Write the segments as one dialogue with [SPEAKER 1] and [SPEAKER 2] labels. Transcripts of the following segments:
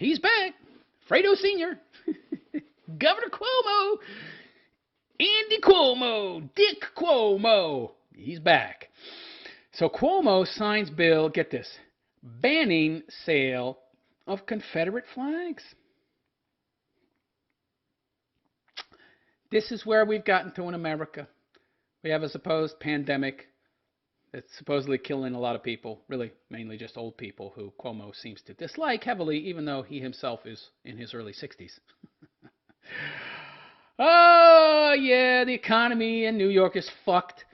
[SPEAKER 1] He's back. Fredo Sr., Governor Cuomo, Andy Cuomo, Dick Cuomo. He's back. So Cuomo signs bill, get this, banning sale of Confederate flags. This is where we've gotten to in America. We have a supposed pandemic that's supposedly killing a lot of people, really mainly just old people who Cuomo seems to dislike heavily, even though he himself is in his early 60s. Oh, yeah, the economy in New York is fucked.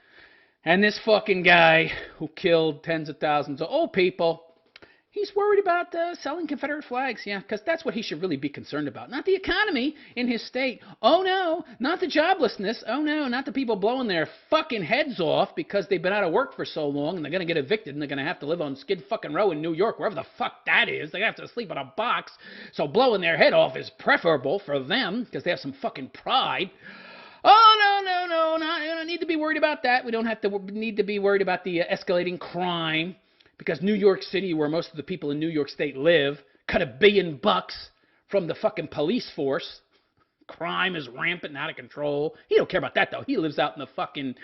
[SPEAKER 1] And this fucking guy who killed tens of thousands of old people, he's worried about selling Confederate flags, yeah, because that's what he should really be concerned about. Not the economy in his state. Oh, no, not the joblessness. Oh, no, not the people blowing their fucking heads off because they've been out of work for so long and they're going to get evicted and they're going to have to live on Skid fucking Row in New York, wherever the fuck that is. They have to sleep in a box. So blowing their head off is preferable for them because they have some fucking pride. Oh, no, you don't need to be worried about that. We don't have to need to be worried about the escalating crime because New York City, where most of the people in New York State live, cut $1 billion from the fucking police force. Crime is rampant and out of control. He don't care about that, though. He lives out in the fucking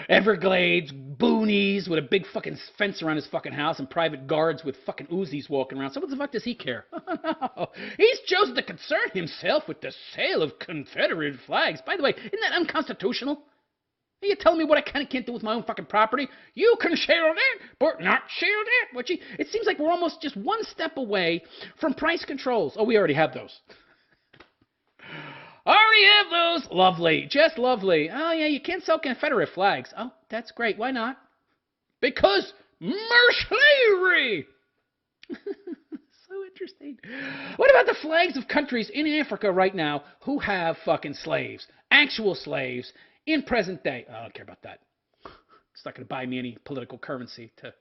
[SPEAKER 1] Everglades, boonies, with a big fucking fence around his fucking house and private guards with fucking Uzis walking around. So what the fuck does he care? No. He's chosen to concern himself with the sale of Confederate flags. By the way, isn't that unconstitutional? Are you telling me what I kind of can't do with my own fucking property? You can share that, but not share that. It seems like we're almost just one step away from price controls. Oh, we already have those. Already have those. Lovely. Just lovely. Oh, yeah, you can't sell Confederate flags. Oh, that's great. Why not? Because slavery. So interesting. What about the flags of countries in Africa right now who have fucking slaves? Actual slaves in present day. I don't care about that. It's not going to buy me any political currency to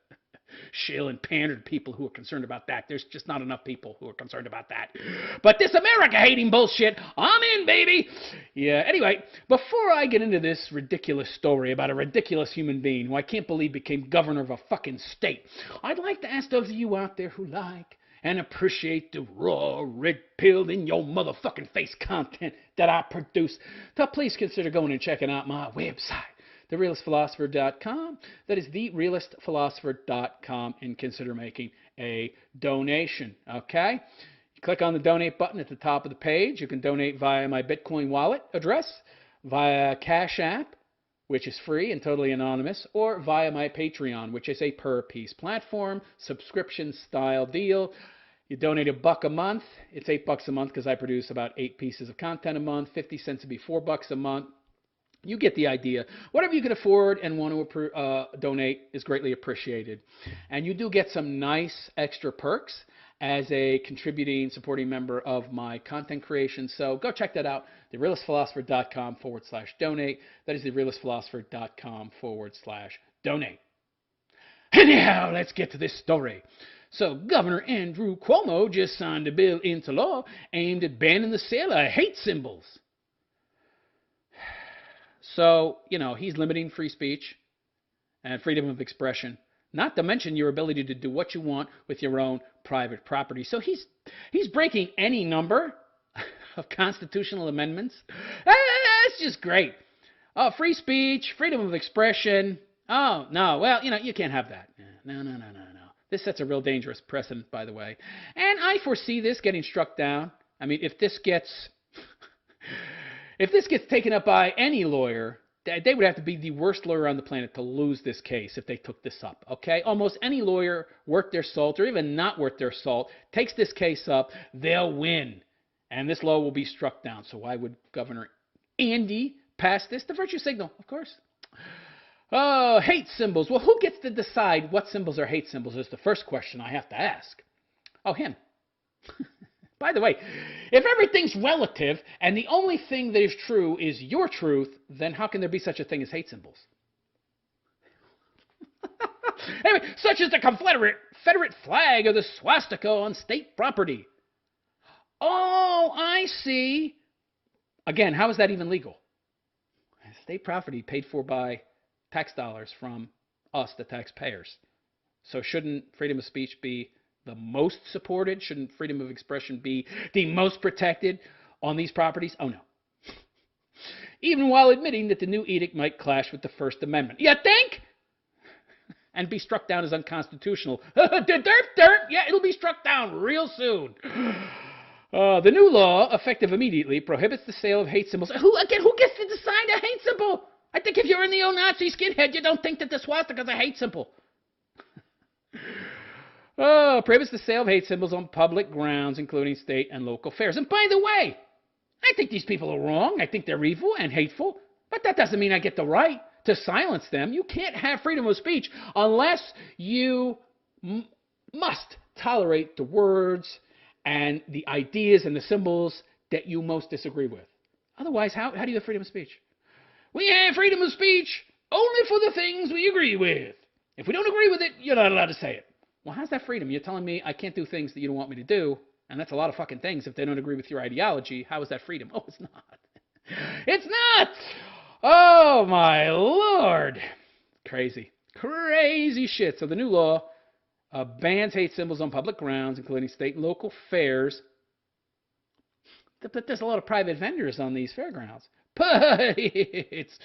[SPEAKER 1] shill and pander to people who are concerned about that. There's just not enough people who are concerned about that. But this America-hating bullshit, I'm in, baby. Yeah, anyway, before I get into this ridiculous story about a ridiculous human being who I can't believe became governor of a fucking state, I'd like to ask those of you out there who like and appreciate the raw, red-pilled, in your motherfucking face content that I produce to please consider going and checking out my website, TheRealistPhilosopher.com. That is TheRealistPhilosopher.com, and consider making a donation, okay? You click on the donate button at the top of the page. You can donate via my Bitcoin wallet address, via Cash App, which is free and totally anonymous, or via my Patreon, which is a per-piece platform, subscription-style deal. You donate $1 a month. It's $8 a month because I produce about 8 pieces of content a month. 50 cents would be $4 a month. You get the idea. Whatever you can afford and want to donate is greatly appreciated. And you do get some nice extra perks as a contributing, supporting member of my content creation. So go check that out, TheRealistPhilosopher.com/donate. That is TheRealistPhilosopher.com/donate. Anyhow, let's get to this story. So Governor Andrew Cuomo just signed a bill into law aimed at banning the sale of hate symbols. So, he's limiting free speech and freedom of expression, not to mention your ability to do what you want with your own private property. So he's breaking any number of constitutional amendments. That's just great. Free speech, freedom of expression. Oh, no. Well, you can't have that. No. This sets a real dangerous precedent, by the way. And I foresee this getting struck down. I mean, if this gets taken up by any lawyer, they would have to be the worst lawyer on the planet to lose this case if they took this up, okay? Almost any lawyer worth their salt, or even not worth their salt, takes this case up, they'll win. And this law will be struck down. So why would Governor Andy pass this? The virtue signal, of course. Oh, hate symbols. Well, who gets to decide what symbols are hate symbols is the first question I have to ask. Oh, him. By the way, if everything's relative and the only thing that is true is your truth, then how can there be such a thing as hate symbols? Anyway, such as the Confederate flag or the swastika on state property. Oh, I see. Again, how is that even legal? State property paid for by tax dollars from us, the taxpayers. So shouldn't freedom of speech be the most supported? Shouldn't freedom of expression be the most protected on these properties? Oh, no. Even while admitting that the new edict might clash with the First Amendment. You think? And be struck down as unconstitutional. Yeah, it'll be struck down real soon. The new law, effective immediately, prohibits the sale of hate symbols. Who gets to decide a hate symbol? I think if you're a neo-Nazi skinhead, you don't think that the swastika is a hate symbol. Prohibits the sale of hate symbols on public grounds, including state and local fairs. And by the way, I think these people are wrong. I think they're evil and hateful. But that doesn't mean I get the right to silence them. You can't have freedom of speech unless you must tolerate the words and the ideas and the symbols that you most disagree with. Otherwise, how do you have freedom of speech? We have freedom of speech only for the things we agree with. If we don't agree with it, you're not allowed to say it. Well, how's that freedom? You're telling me I can't do things that you don't want me to do, and that's a lot of fucking things if they don't agree with your ideology. How is that freedom? Oh, it's not. It's not! Oh, my Lord. Crazy. Crazy shit. So the new law bans hate symbols on public grounds, including state and local fairs. But there's a lot of private vendors on these fairgrounds. But it's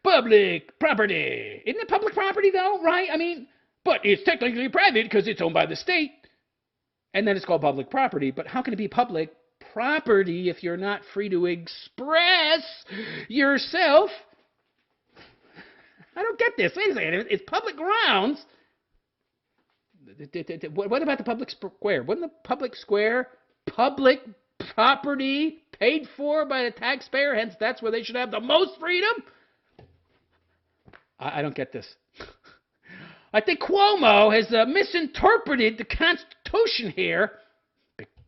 [SPEAKER 1] public property. Isn't it public property, though, right? I mean, but it's technically private because it's owned by the state. And then it's called public property. But how can it be public property if you're not free to express yourself? I don't get this. Wait a second. It's public grounds. What about the public square? Wasn't the public square public property paid for by the taxpayer? Hence, that's where they should have the most freedom? I don't get this. I think Cuomo has misinterpreted the Constitution here.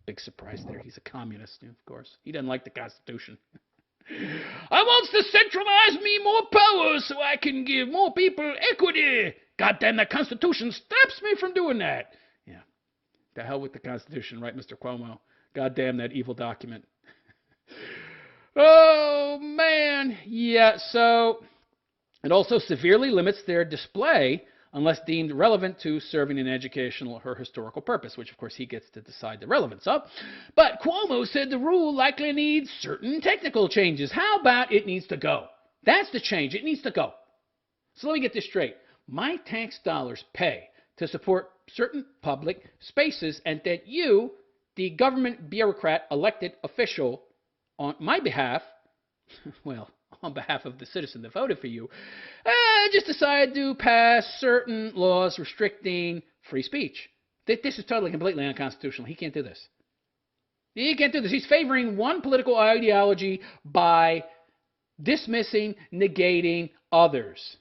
[SPEAKER 1] Big surprise there. He's a communist, of course. He doesn't like the Constitution. I wants to centralize me more power so I can give more people equity. God damn, the Constitution stops me from doing that. Yeah. The hell with the Constitution, right, Mr. Cuomo? God damn that evil document. Oh, man. Yeah, so it also severely limits their display unless deemed relevant to serving an educational or historical purpose, which, of course, he gets to decide the relevance of. But Cuomo said the rule likely needs certain technical changes. How about it needs to go? That's the change. It needs to go. So let me get this straight. My tax dollars pay to support certain public spaces, and that you, the government bureaucrat elected official, on my behalf, well, on behalf of the citizen that voted for you, just decided to pass certain laws restricting free speech. This is totally, completely unconstitutional. He can't do this. He can't do this. He's favoring one political ideology by dismissing, negating others.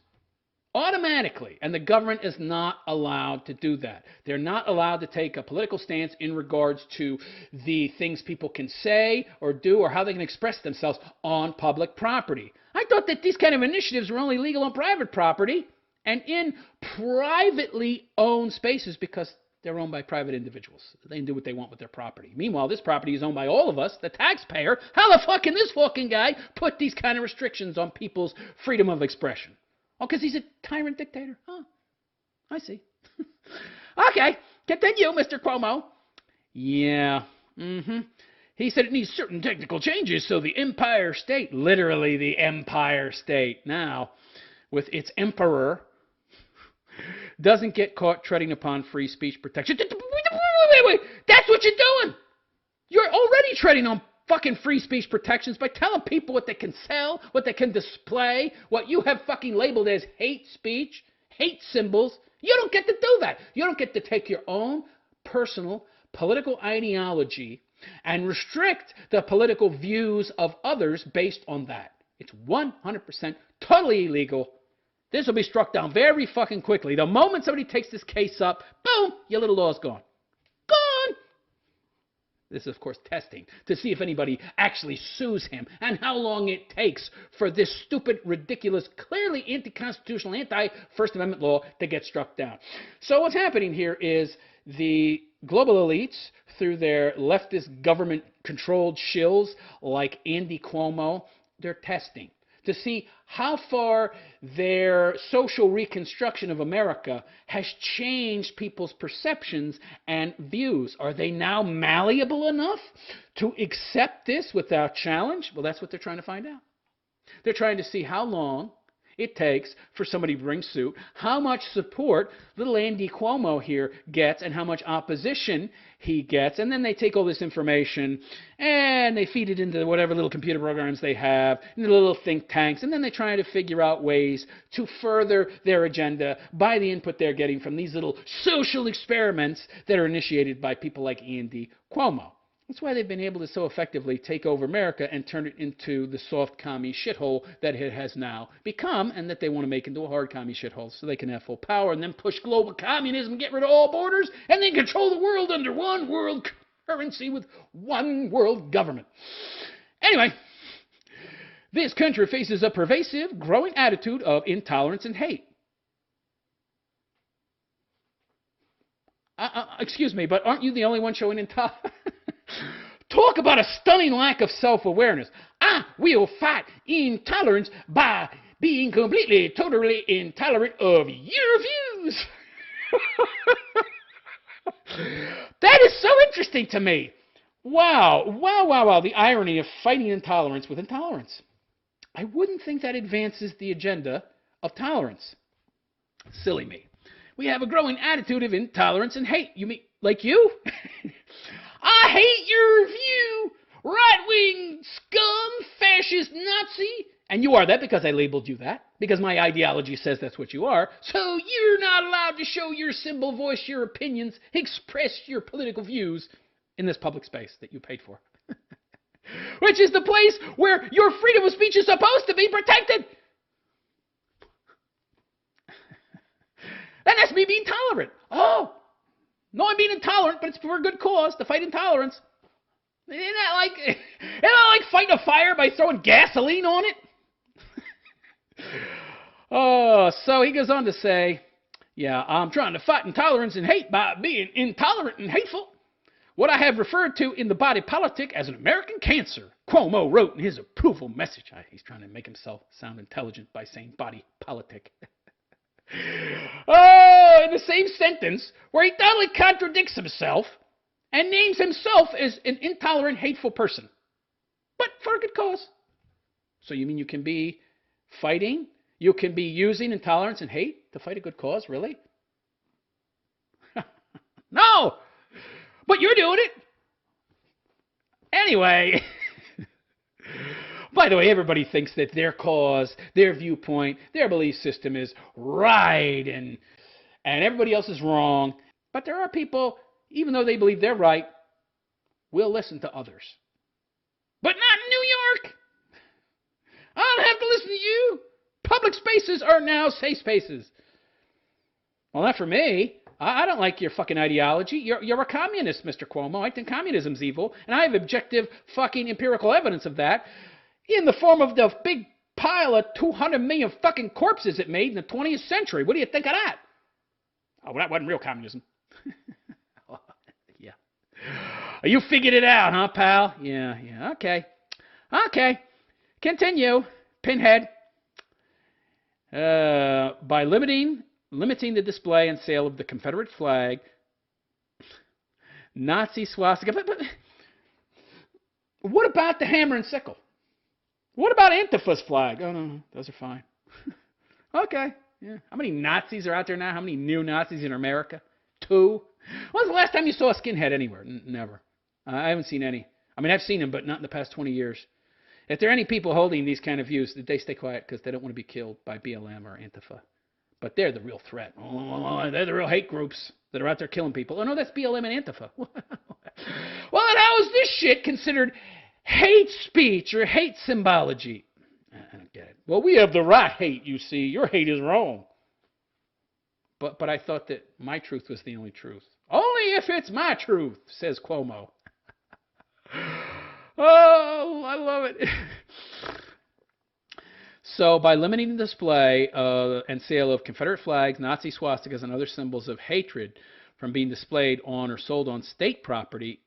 [SPEAKER 1] Automatically. And the government is not allowed to do that. They're not allowed to take a political stance in regards to the things people can say or do or how they can express themselves on public property. I thought that these kind of initiatives were only legal on private property and in privately owned spaces because they're owned by private individuals. They can do what they want with their property. Meanwhile, this property is owned by all of us, the taxpayer. How the fuck can this fucking guy put these kind of restrictions on people's freedom of expression? Oh, because he's a tyrant dictator. Oh, I see. Okay, continue, Mr. Cuomo. Yeah. He said it needs certain technical changes so the Empire State, literally the Empire State now, with its emperor, doesn't get caught treading upon free speech protection. Wait. That's what you're doing. You're already treading on fucking free speech protections by telling people what they can sell, what they can display, what you have fucking labeled as hate speech, hate symbols. You don't get to do that. You don't get to take your own personal political ideology and restrict the political views of others based on that. It's 100% totally illegal. This will be struck down very fucking quickly. The moment somebody takes this case up, boom, your little law's gone. Gone! This is, of course, testing to see if anybody actually sues him and how long it takes for this stupid, ridiculous, clearly anti-constitutional, anti-First Amendment law to get struck down. So what's happening here is the global elites, through their leftist government-controlled shills like Andy Cuomo, they're testing to see how far their social reconstruction of America has changed people's perceptions and views. Are they now malleable enough to accept this without challenge? Well, that's what they're trying to find out. They're trying to see how long it takes for somebody to bring suit, how much support little Andy Cuomo here gets, and how much opposition he gets. And then they take all this information and they feed it into whatever little computer programs they have, into little think tanks, and then they try to figure out ways to further their agenda by the input they're getting from these little social experiments that are initiated by people like Andy Cuomo. That's why they've been able to so effectively take over America and turn it into the soft commie shithole that it has now become, and that they want to make into a hard commie shithole so they can have full power and then push global communism, get rid of all borders, and then control the world under one world currency with one world government. Anyway, this country faces a pervasive, growing attitude of intolerance and hate. Excuse me, but aren't you the only one showing intolerance? Talk about a stunning lack of self-awareness. I will fight intolerance by being completely, totally intolerant of your views. That is so interesting to me. Wow. The irony of fighting intolerance with intolerance. I wouldn't think that advances the agenda of tolerance. Silly me. We have a growing attitude of intolerance and hate. You mean, like you? I hate your view, right-wing scum, fascist Nazi. And you are that because I labeled you that, because my ideology says that's what you are. So you're not allowed to show your symbol, voice your opinions, express your political views in this public space that you paid for. Which is the place where your freedom of speech is supposed to be protected. And that's me being tolerant. Oh, no, I'm being intolerant, but it's for a good cause to fight intolerance. Isn't that like fighting a fire by throwing gasoline on it? Oh, so he goes on to say, yeah, I'm trying to fight intolerance and hate by being intolerant and hateful. What I have referred to in the body politic as an American cancer, Cuomo wrote in his approval message. He's trying to make himself sound intelligent by saying body politic. Oh, in the same sentence where he totally contradicts himself and names himself as an intolerant, hateful person. But for a good cause. So you mean you can be fighting? You can be using intolerance and hate to fight a good cause? Really? No! But you're doing it. Anyway. By the way, everybody thinks that their cause, their viewpoint, their belief system is right and everybody else is wrong. But there are people, even though they believe they're right, will listen to others. But not in New York. I don't have to listen to you. Public spaces are now safe spaces. Well, not for me. I don't like your fucking ideology. You're a communist, Mr. Cuomo. I think communism's evil, and I have objective fucking empirical evidence of that in the form of the big pile of 200 million fucking corpses it made in the 20th century. What do you think of that? Oh, well, that wasn't real communism. Yeah. You figured it out, huh, pal? Yeah. Okay. Continue. Pinhead. By limiting the display and sale of the Confederate flag, Nazi swastika. But what about the hammer and sickle? What about Antifa's flag? Oh, no, those are fine. Okay, yeah. How many Nazis are out there now? How many neo-Nazis in America? 2? When's the last time you saw a skinhead anywhere? Never. I haven't seen any. I mean, I've seen them, but not in the past 20 years. If there are any people holding these kind of views, they stay quiet because they don't want to be killed by BLM or Antifa. But they're the real threat. Oh, they're the real hate groups that are out there killing people. Oh, no, that's BLM and Antifa. Well, then how is this shit considered hate speech or hate symbology? I don't get it. Well, we have the right hate, you see. Your hate is wrong. But I thought that my truth was the only truth. Only if it's my truth, says Cuomo. Oh, I love it. So by limiting the display and sale of Confederate flags, Nazi swastikas, and other symbols of hatred from being displayed on or sold on state property,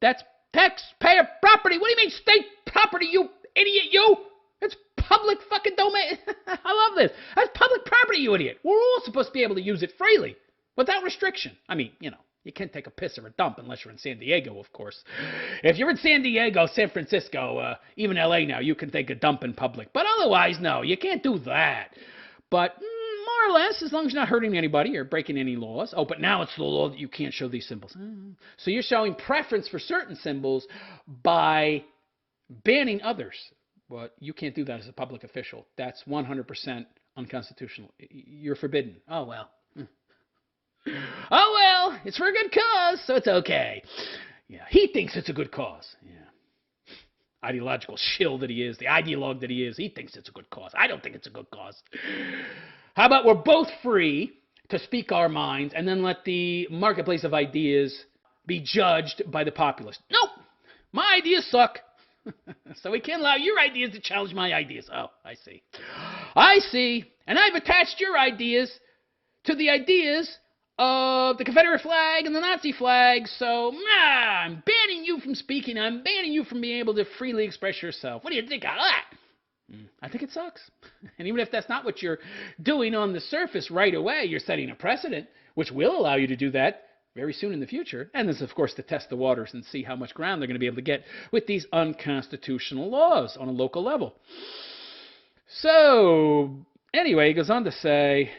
[SPEAKER 1] that's taxpayer property. What do you mean state property, you idiot, you? It's public fucking domain. I love this. That's public property, you idiot. We're all supposed to be able to use it freely without restriction. I mean, you can't take a piss or a dump unless you're in San Diego, of course. If you're in San Diego, San Francisco, even LA now, you can take a dump in public. But otherwise, no, you can't do that. But more or less, as long as you're not hurting anybody or breaking any laws. Oh, but now it's the law that you can't show these symbols. So you're showing preference for certain symbols by banning others. But you can't do that as a public official. That's 100% unconstitutional. You're forbidden. Oh, well. Oh, well, it's for a good cause, so it's okay. Yeah, he thinks it's a good cause. Yeah. Ideological shill that he is, the ideologue that he is, he thinks it's a good cause. I don't think it's a good cause. How about we're both free to speak our minds and then let the marketplace of ideas be judged by the populace? Nope, my ideas suck. So we can't allow your ideas to challenge my ideas. Oh, I see. I see. And I've attached your ideas to the ideas of the Confederate flag and the Nazi flag, so I'm banning you from speaking. I'm banning you from being able to freely express yourself. What do you think of that? I think it sucks. And even if that's not what you're doing on the surface right away, you're setting a precedent, which will allow you to do that very soon in the future. And this is, of course, to test the waters and see how much ground they're going to be able to get with these unconstitutional laws on a local level. So, anyway, he goes on to say,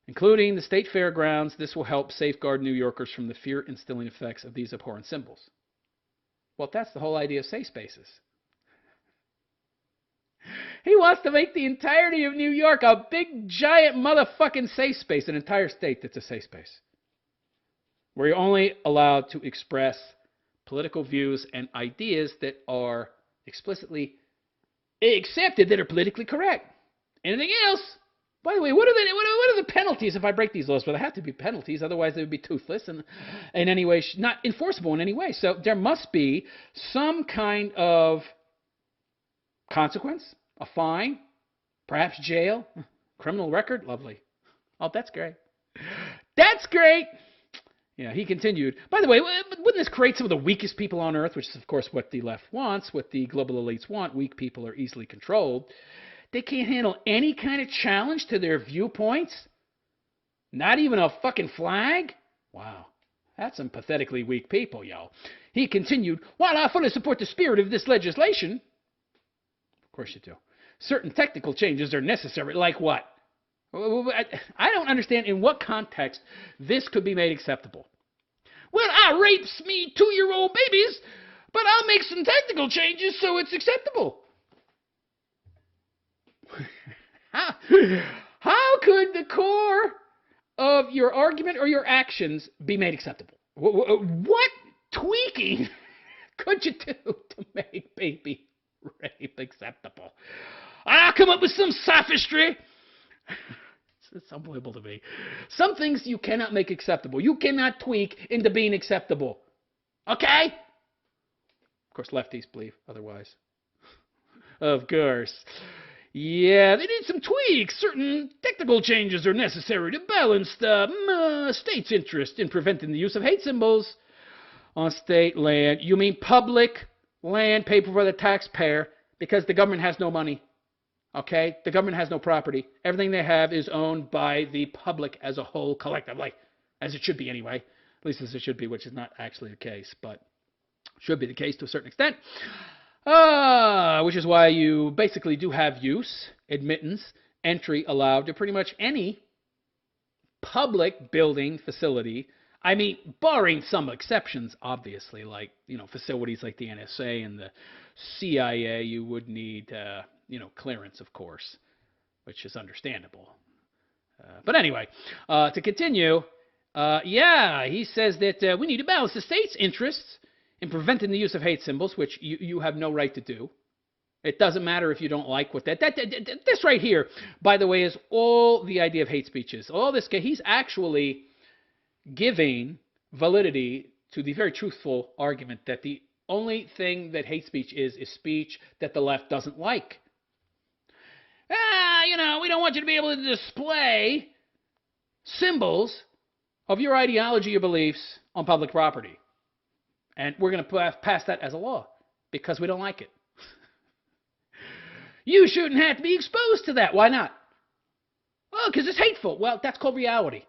[SPEAKER 1] including the state fairgrounds, this will help safeguard New Yorkers from the fear-instilling effects of these abhorrent symbols. Well, that's the whole idea of safe spaces. He wants to make the entirety of New York a big, giant motherfucking safe space, an entire state that's a safe space, where you're only allowed to express political views and ideas that are explicitly accepted, that are politically correct. Anything else? By the way, what are the penalties if I break these laws? Well, there have to be penalties, otherwise they would be toothless and in any way not enforceable in any way. So there must be some kind of consequence, a fine, perhaps jail, criminal record. Lovely. Oh, that's great. That's great. Yeah, he continued. By the way, wouldn't this create some of the weakest people on earth, which is, of course, what the left wants, what the global elites want? Weak people are easily controlled. They can't handle any kind of challenge to their viewpoints. Not even a fucking flag? Wow. That's some pathetically weak people, yo. He continued, while I fully support the spirit of this legislation, of course you do, certain technical changes are necessary. Like what? I don't understand in what context this could be made acceptable. Well, I rapes me 2-year-old babies, but I'll make some technical changes so it's acceptable. How could the core of your argument or your actions be made acceptable? What tweaking could you do to make baby rape acceptable? I'll come up with some sophistry. It's unbelievable to me. Some things you cannot make acceptable. You cannot tweak into being acceptable. Okay? Of course, lefties believe otherwise. Of course. Yeah, they need some tweaks. Certain technical changes are necessary to balance the state's interest in preventing the use of hate symbols on state land. You mean public land paid for by the taxpayer because the government has no money. Okay? The government has no property. Everything they have is owned by the public as a whole, collectively. As it should be anyway. At least as it should be, which is not actually the case, but should be the case to a certain extent. Which is why you basically do have use, admittance, entry allowed to pretty much any public building facility. I mean, barring some exceptions, obviously, like, facilities like the NSA and the CIA, you would need, clearance, of course, which is understandable. But anyway, to continue, he says that we need to balance the state's interests in preventing the use of hate symbols, which you have no right to do. It doesn't matter if you don't like what this right here, by the way, is all the idea of hate speech is. All this, he's actually giving validity to the very truthful argument that the only thing that hate speech is speech that the left doesn't like. We don't want you to be able to display symbols of your ideology or beliefs on public property. And we're going to pass that as a law because we don't like it. You shouldn't have to be exposed to that. Why not? Oh, because it's hateful. Well, that's called reality.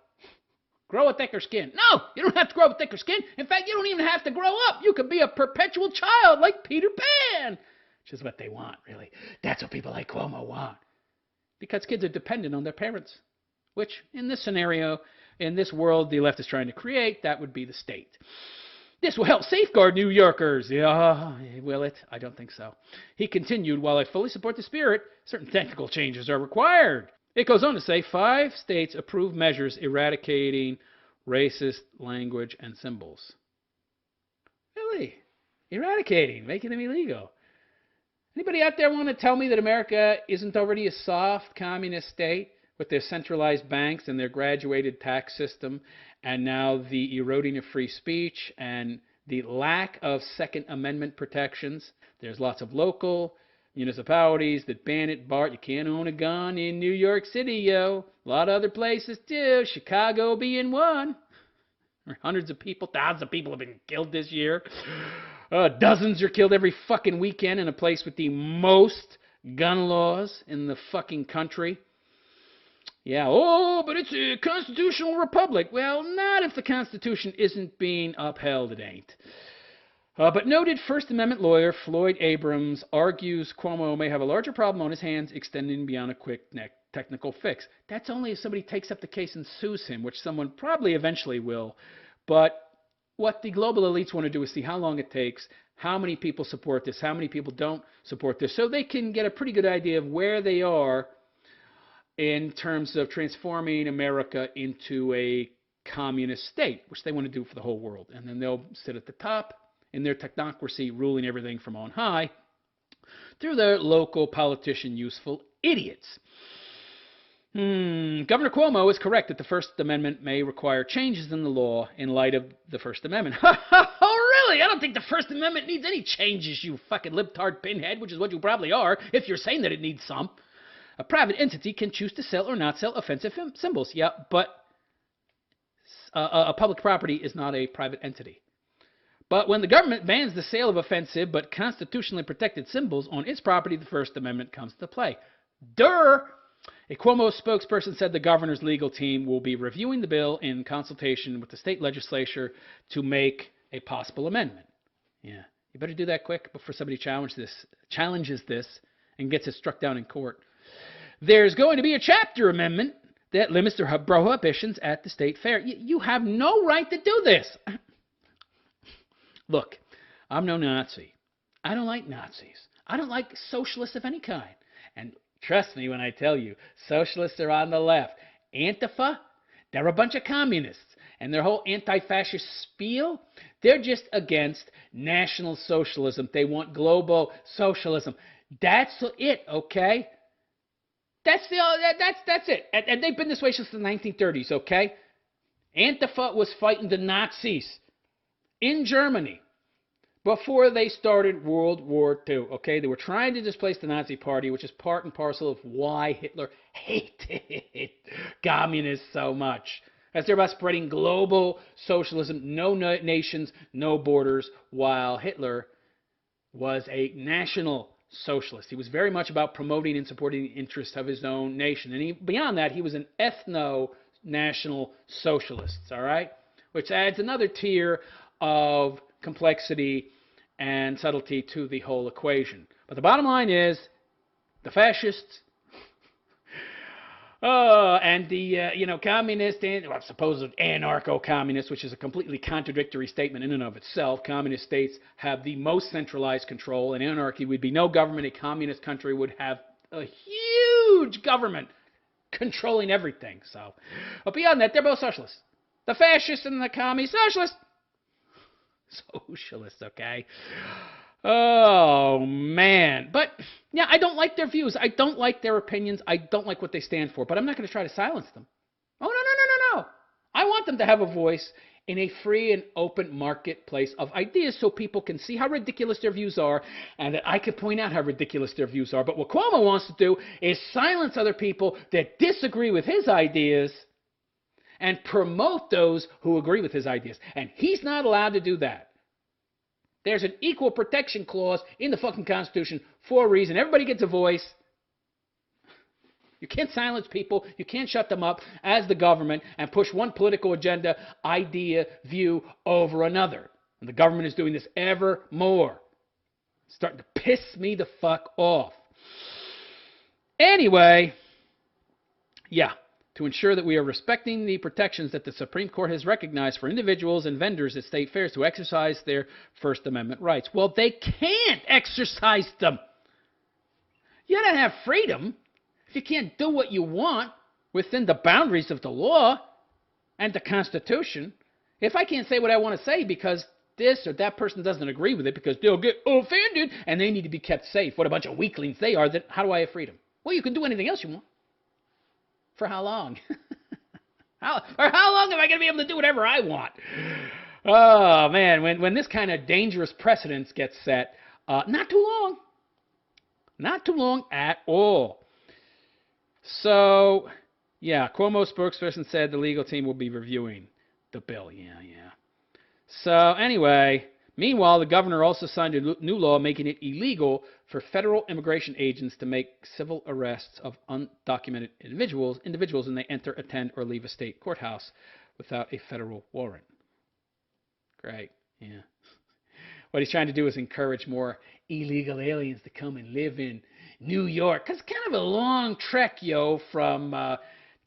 [SPEAKER 1] Grow a thicker skin. No, you don't have to grow a thicker skin. In fact, you don't even have to grow up. You could be a perpetual child like Peter Pan, which is what they want, really. That's what people like Cuomo want. Because kids are dependent on their parents, which in this scenario, in this world the left is trying to create, that would be the state. This will help safeguard New Yorkers. Yeah, will it? I don't think so. He continued, while I fully support the spirit, certain technical changes are required. It goes on to say 5 states approve measures eradicating racist language and symbols. Really? Eradicating, making them illegal. Anybody out there want to tell me that America isn't already a soft communist state with their centralized banks and their graduated tax system, and now the eroding of free speech and the lack of Second Amendment protections? There's lots of local municipalities that ban it. Bart, you can't own a gun in New York City, yo. A lot of other places too, Chicago being one. Hundreds of people, thousands of people have been killed this year. Dozens are killed every fucking weekend in a place with the most gun laws in the fucking country. Yeah, oh, but it's a constitutional republic. Well, not if the Constitution isn't being upheld, it ain't. But noted First Amendment lawyer Floyd Abrams argues Cuomo may have a larger problem on his hands extending beyond a quick technical fix. That's only if somebody takes up the case and sues him, which someone probably eventually will. But what the global elites want to do is see how long it takes, how many people support this, how many people don't support this, so they can get a pretty good idea of where they are in terms of transforming America into a communist state, which they want to do for the whole world. And then they'll sit at the top in their technocracy, ruling everything from on high, through their local politician useful idiots. Governor Cuomo is correct that the First Amendment may require changes in the law in light of the First Amendment. Oh, really? I don't think the First Amendment needs any changes, you fucking libtard pinhead, which is what you probably are, if you're saying that it needs some. A private entity can choose to sell or not sell offensive symbols. Yeah, but a public property is not a private entity. But when the government bans the sale of offensive but constitutionally protected symbols on its property, the First Amendment comes into play. Durr! A Cuomo spokesperson said the governor's legal team will be reviewing the bill in consultation with the state legislature to make a possible amendment. Yeah, you better do that quick before somebody challenges this and gets it struck down in court. There's going to be a chapter amendment that limits the prohibitions at the state fair. You have no right to do this. Look, I'm no Nazi. I don't like Nazis. I don't like socialists of any kind. And trust me when I tell you, socialists are on the left. Antifa, they're a bunch of communists. And their whole anti-fascist spiel, they're just against National Socialism. They want global socialism. That's it, okay? That's it. And they've been this way since the 1930s, okay? Antifa was fighting the Nazis in Germany before they started World War II, okay? They were trying to displace the Nazi Party, which is part and parcel of why Hitler hated communists so much. As they're about spreading global socialism, no nations, no borders, while Hitler was a national socialist. He was very much about promoting and supporting the interests of his own nation. And beyond that, he was an ethno-national socialist, all right? Which adds another tier of complexity and subtlety to the whole equation. But the bottom line is, the fascists, and the, communist and supposed anarcho-communists, which is a completely contradictory statement in and of itself. Communist states have the most centralized control, and anarchy would be no government. A communist country would have a huge government controlling everything. So, but beyond that, they're both socialists. The fascists and the communist socialists. Socialists, okay? Oh, man. But, yeah, I don't like their views. I don't like their opinions. I don't like what they stand for. But I'm not going to try to silence them. Oh, no. I want them to have a voice in a free and open marketplace of ideas so people can see how ridiculous their views are and that I can point out how ridiculous their views are. But what Cuomo wants to do is silence other people that disagree with his ideas and promote those who agree with his ideas. And he's not allowed to do that. There's an equal protection clause in the fucking Constitution for a reason. Everybody gets a voice. You can't silence people. You can't shut them up as the government and push one political agenda, idea, view over another. And the government is doing this ever more. It's starting to piss me the fuck off. Anyway, yeah, to ensure that we are respecting the protections that the Supreme Court has recognized for individuals and vendors at state fairs to exercise their First Amendment rights. Well, they can't exercise them. You don't have freedom if you can't do what you want within the boundaries of the law and the Constitution. If I can't say what I want to say because this or that person doesn't agree with it because they'll get offended and they need to be kept safe, what a bunch of weaklings they are, then how do I have freedom? Well, you can do anything else you want. For how long? How long am I going to be able to do whatever I want? Oh, man, when this kind of dangerous precedence gets set, not too long. Not too long at all. So, yeah, Cuomo spokesperson said the legal team will be reviewing the bill. Yeah. So, anyway, meanwhile, the governor also signed a new law making it illegal for federal immigration agents to make civil arrests of undocumented individuals when they enter, attend, or leave a state courthouse without a federal warrant. Great, yeah. What he's trying to do is encourage more illegal aliens to come and live in New York. Because it's kind of a long trek, from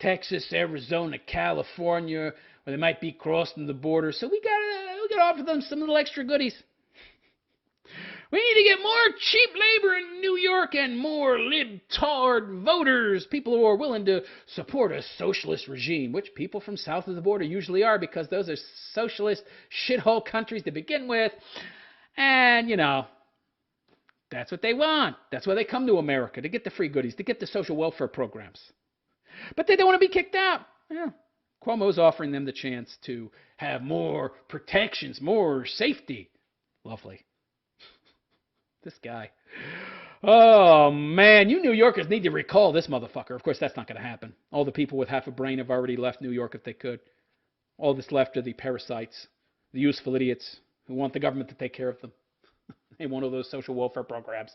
[SPEAKER 1] Texas, Arizona, California, where they might be crossing the border. So we gotta offer them some little extra goodies. We need to get more cheap labor in New York and more libtard voters, people who are willing to support a socialist regime, which people from south of the border usually are because those are socialist shithole countries to begin with. And, that's what they want. That's why they come to America, to get the free goodies, to get the social welfare programs. But they don't want to be kicked out. Yeah. Cuomo's offering them the chance to have more protections, more safety. Lovely. This guy. Oh, man. You New Yorkers need to recall this motherfucker. Of course, that's not going to happen. All the people with half a brain have already left New York if they could. All that's left are the parasites, the useful idiots who want the government to take care of them. They want all those social welfare programs.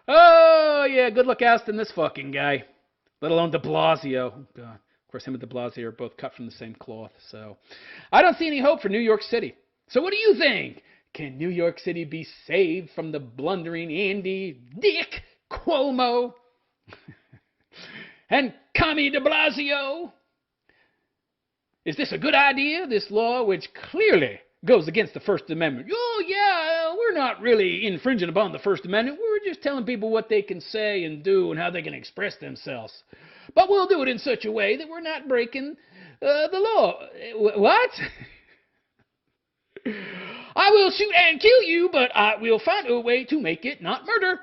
[SPEAKER 1] Oh, yeah. Good look out than this fucking guy. Let alone de Blasio. Oh, God. Of course, him and de Blasio are both cut from the same cloth. So I don't see any hope for New York City. So what do you think? Can New York City be saved from the blundering Andy Dick Cuomo and Commie de Blasio? Is this a good idea, this law, which clearly goes against the First Amendment? Oh, yeah, we're not really infringing upon the First Amendment. We're just telling people what they can say and do and how they can express themselves. But we'll do it in such a way that we're not breaking the law. What? I will shoot and kill you, but I will find a way to make it not murder.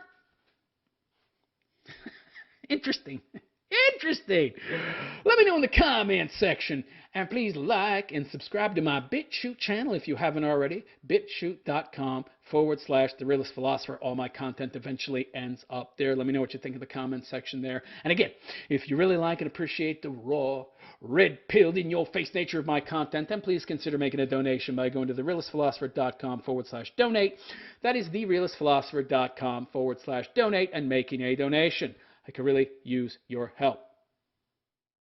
[SPEAKER 1] Interesting. Let me know in the comments section. And please like and subscribe to my BitChute channel if you haven't already. BitChute.com/The Realist Philosopher. All my content eventually ends up there. Let me know what you think in the comments section there. And again, if you really like and appreciate the raw, red-pilled, in-your-face nature of my content, then please consider making a donation by going to TheRealistPhilosopher.com/donate. That is TheRealistPhilosopher.com/donate and making a donation. I could really use your help.